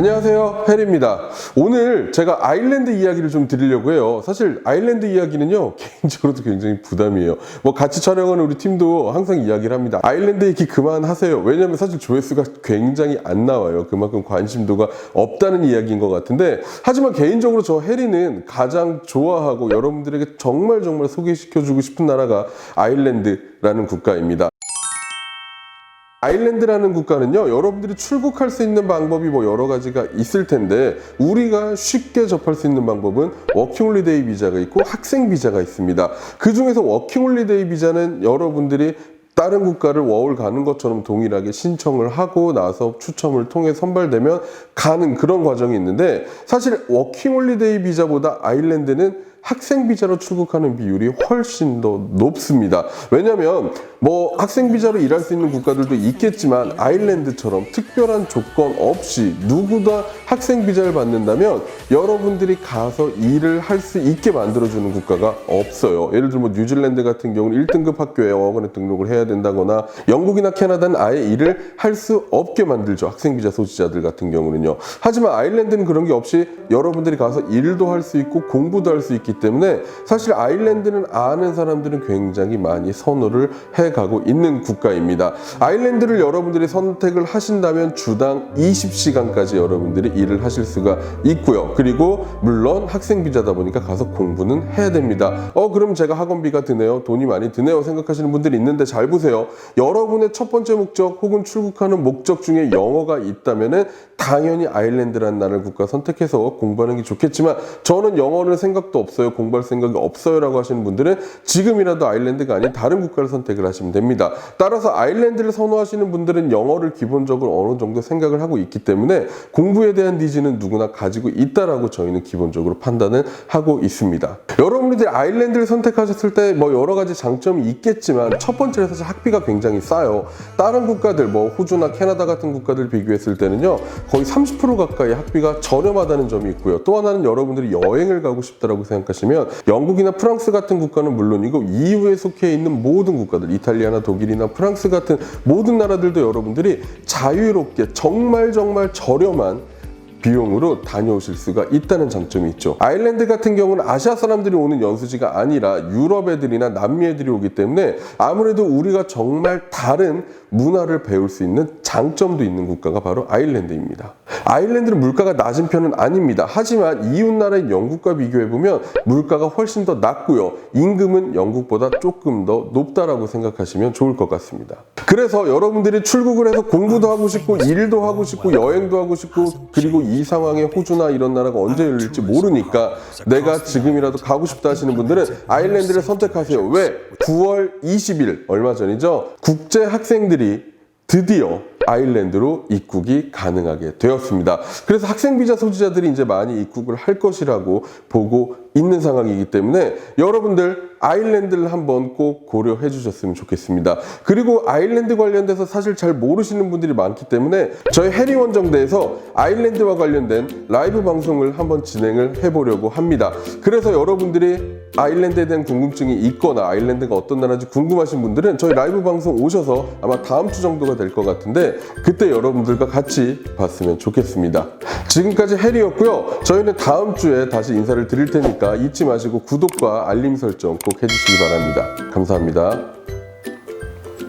안녕하세요, 해리입니다. 오늘 제가 아일랜드 이야기를 좀 드리려고 해요. 사실 아일랜드 이야기는요, 개인적으로도 굉장히 부담이에요. 뭐 같이 촬영하는 우리 팀도 항상 이야기를 합니다. 아일랜드 얘기 그만하세요. 왜냐면 사실 조회수가 굉장히 안 나와요. 그만큼 관심도가 없다는 이야기인 것 같은데, 하지만 개인적으로 저 해리는 가장 좋아하고 여러분들에게 정말 소개시켜주고 싶은 나라가 아일랜드라는 국가입니다. 아일랜드라는 국가는요, 여러분들이 출국할 수 있는 방법이 여러 가지가 있을 텐데, 우리가 쉽게 접할 수 있는 방법은 워킹홀리데이 비자가 있고 학생 비자가 있습니다. 그 중에서 워킹홀리데이 비자는 여러분들이 다른 국가를 워홀 가는 것처럼 동일하게 신청을 하고 나서 추첨을 통해 선발되면 가는 그런 과정이 있는데, 사실 워킹홀리데이 비자보다 아일랜드는 학생 비자로 출국하는 비율이 훨씬 더 높습니다. 왜냐면 학생 비자로 일할 수 있는 국가들도 있겠지만 아일랜드처럼 특별한 조건 없이 누구나 학생 비자를 받는다면 여러분들이 가서 일을 할 수 있게 만들어주는 국가가 없어요. 예를 들어 뉴질랜드 같은 경우는 1등급 학교에 어학원에 등록을 해야 된다거나, 영국이나 캐나다는 아예 일을 할 수 없게 만들죠. 학생 비자 소지자들 같은 경우는요. 하지만 아일랜드는 그런 게 없이 여러분들이 가서 일도 할 수 있고 공부도 할 수 있기 때문에 사실 아일랜드는 아는 사람들은 굉장히 많이 선호를 해가고 있는 국가입니다. 아일랜드를 여러분들이 선택을 하신다면 주당 20시간까지 여러분들이 일을 하실 수가 있고요. 그리고 물론 학생 비자다 보니까 가서 공부는 해야 됩니다. 그럼 제가 학원비가 드네요, 돈이 많이 드네요 생각하시는 분들이 있는데, 잘 보세요. 여러분의 첫 번째 목적 혹은 출국하는 목적 중에 영어가 있다면은 당연히 아일랜드라는 나라를 국가 선택해서 공부하는 게 좋겠지만, 저는 영어를 생각도 없어요, 공부할 생각이 없어요 라고 하시는 분들은 지금이라도 아일랜드가 아닌 다른 국가를 선택을 하시면 됩니다. 따라서 아일랜드를 선호하시는 분들은 영어를 기본적으로 어느 정도 생각을 하고 있기 때문에 공부에 대한 니즈는 누구나 가지고 있다라고 저희는 기본적으로 판단을 하고 있습니다. 여러분들이 아일랜드를 선택하셨을 때 여러 가지 장점이 있겠지만, 첫 번째로 사실 학비가 굉장히 싸요. 다른 국가들 호주나 캐나다 같은 국가들 비교했을 때는요, 거의 30% 가까이 학비가 저렴하다는 점이 있고요. 또 하나는 여러분들이 여행을 가고 싶다라고 생각하시면 영국이나 프랑스 같은 국가는 물론이고 EU에 속해 있는 모든 국가들, 이탈리아나 독일이나 프랑스 같은 모든 나라들도 여러분들이 자유롭게 정말 저렴한 비용으로 다녀오실 수가 있다는 장점이 있죠. 아일랜드 같은 경우는 아시아 사람들이 오는 연수지가 아니라 유럽 애들이나 남미 애들이 오기 때문에 아무래도 우리가 정말 다른 문화를 배울 수 있는 장점도 있는 국가가 바로 아일랜드입니다. 아일랜드는 물가가 낮은 편은 아닙니다. 하지만 이웃나라인 영국과 비교해보면 물가가 훨씬 더 낮고요. 임금은 영국보다 조금 더 높다라고 생각하시면 좋을 것 같습니다. 그래서 여러분들이 출국을 해서 공부도 하고 싶고 일도 하고 싶고 여행도 하고 싶고, 그리고 이 상황에 호주나 이런 나라가 언제 열릴지 모르니까 내가 지금이라도 가고 싶다 하시는 분들은 아일랜드를 선택하세요. 왜? 9월 20일 얼마 전이죠, 국제 학생들이 드디어 아일랜드로 입국이 가능하게 되었습니다. 그래서 학생 비자 소지자들이 이제 많이 입국을 할 것이라고 보고 있는 상황이기 때문에 여러분들 아일랜드를 한번 꼭 고려해 주셨으면 좋겠습니다. 그리고 아일랜드 관련돼서 사실 잘 모르시는 분들이 많기 때문에 저희 해리 원정대에서 아일랜드와 관련된 라이브 방송을 한번 진행을 해보려고 합니다. 그래서 여러분들이 아일랜드에 대한 궁금증이 있거나 아일랜드가 어떤 나라인지 궁금하신 분들은 저희 라이브 방송 오셔서 아마 다음 주 정도가 될 것 같은데, 그때 여러분들과 같이 봤으면 좋겠습니다. 지금까지 해리였고요. 저희는 다음 주에 다시 인사를 드릴 테니까 잊지 마시고 구독과 알림 설정 꼭 해주시기 바랍니다. 감사합니다.